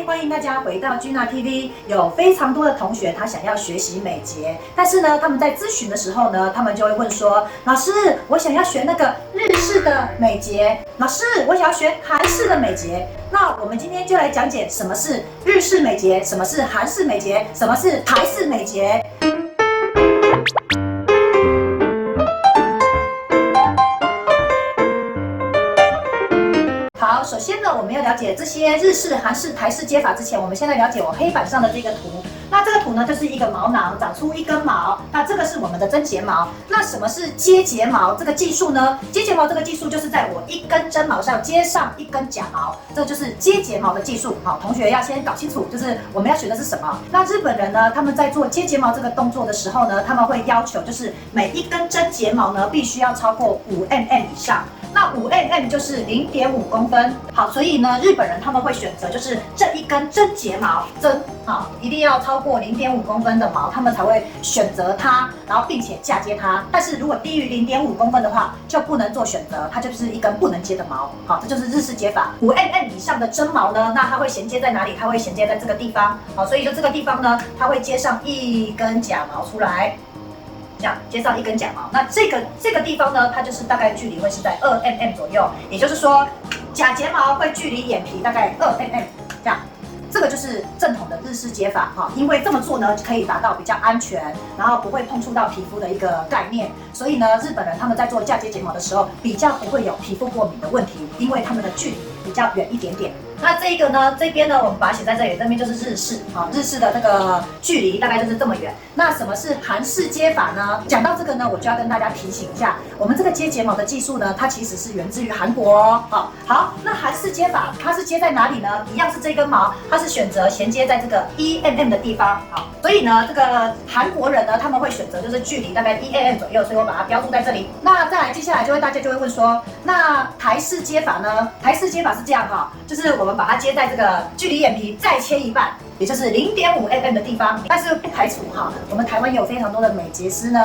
欢迎大家回到 Gina TV。有非常多的同学他想要学习美睫，但是呢，他们在咨询的时候呢，他们就会问说：老师，我想要学那个日式的美睫，老师，我想要学韩式的美睫。那我们今天就来讲解什么是日式美睫，什么是韩式美睫，什么是台式美睫。好，首先呢，我们要了解这些日式、韩式、台式接法之前，我们先来了解我黑板上的这个图。那这个图呢，就是一个毛囊长出一根毛，那这个是我们的真睫毛。那什么是接睫毛这个技术呢？接睫毛这个技术就是在我一根真毛上接上一根假毛，这就是接睫毛的技术。好，同学要先搞清楚，就是我们要学的是什么。那日本人呢，他们在做接睫毛这个动作的时候呢，他们会要求就是每一根真睫毛呢，必须要超过5mm以上。那5mm 就是0.5公分，好，所以呢，日本人他们会选择就是这一根真睫毛针，好，一定要超过0.5公分的毛，他们才会选择它，然后并且嫁接它。但是如果低于0.5公分的话，就不能做选择，它就是一根不能接的毛，好，这就是日式接法。5mm 以上的真毛呢，那它会衔接在哪里？它会衔接在这个地方，好，所以就这个地方呢，它会接上一根假毛出来。这样接上一根假毛，那这个地方呢，它就是大概距离会是在2mm 左右，也就是说，假睫毛会距离眼皮大概2mm，这样，这个就是正统的日式接法哈，因为这么做呢，可以达到比较安全，然后不会碰触到皮肤的一个概念，所以呢，日本人他们在做嫁接睫毛的时候，比较不会有皮肤过敏的问题，因为他们的距离比较远一点点。那这个呢，这边呢，我们把它写在这里，这边就是日式，好，日式的这个距离大概就是这么远。那什么是韩式接法呢？讲到这个呢，我就要跟大家提醒一下，我们这个接睫毛的技术呢，它其实是源自于韩国哦。好，那韩式接法它是接在哪里呢？一样是这根毛，它是选择衔接在这个1mm的地方，好，所以呢，这个韩国人呢，他们会选择就是距离大概1mm左右，所以我把它标注在这里。那再来，接下来大家就会问说，那台式接法呢？台式接法是这样哈，就是我们把它接在这个距离眼皮再切一半，也就是0.5mm的地方。但是不排除哈，我们台湾也有非常多的美睫师呢，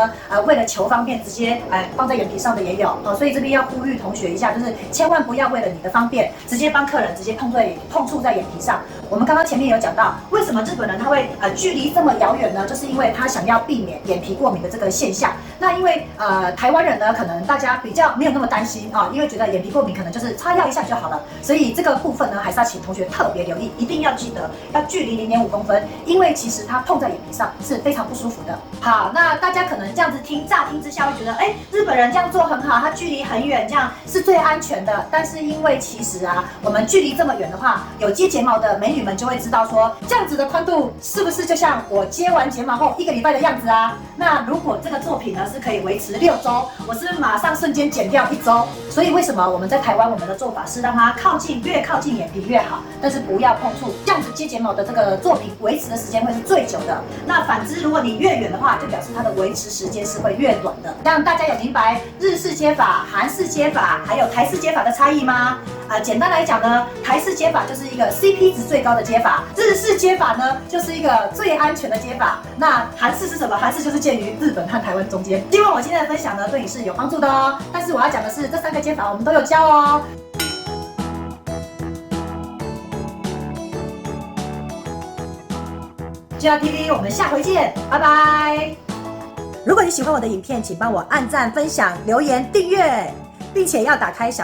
为了求方便，直接放在眼皮上的也有，所以这边要呼吁同学一下，就是千万不要为了你的方便，直接帮客人直接碰触在眼皮上。我们刚刚前面有讲到，为什么日本人他会距离这么遥远呢？就是因为他想要避免眼皮过敏的这个现象。那因为台湾人呢，可能大家比较没有那么担心啊，因为觉得眼皮过敏可能就是擦药一下就好了，所以这个部分呢，还是要请同学特别留意，一定要记得要距离0.5公分，因为其实它碰在眼皮上是非常不舒服的。好，那大家可能这样子乍听之下会觉得，日本人这样做很好，他距离很远，这样是最安全的。但是因为其实我们距离这么远的话，有接睫毛的美女们就会知道说，这样子的宽度是不是就像我接完睫毛后1个礼拜的样子啊？那如果这个作品呢是可以维持6周，我是不是马上瞬间减掉1周？所以为什么我们在台湾我们的做法是让它越靠近眼皮越好，但是不要碰触，这样子接睫毛的这个作品维持的时间会是最久的。那反之，如果你越远的话，就表示它的维持时间是会越短的。让大家有明白日式接法、韩式接法还有台式接法的差异吗？简单来讲呢，台式接法就是一个 CP 值最高的接法，日式接法呢就是一个最安全的接法。那韩式是什么？韩式就是介于日本和台湾中间。希望我今天的分享呢对你是有帮助的哦。但是我要讲的是这3个接法我们都有教哦。Gina TV， 我们下回见，拜拜。如果你喜欢我的影片，请帮我按赞、分享、留言、订阅，并且要打开小铃。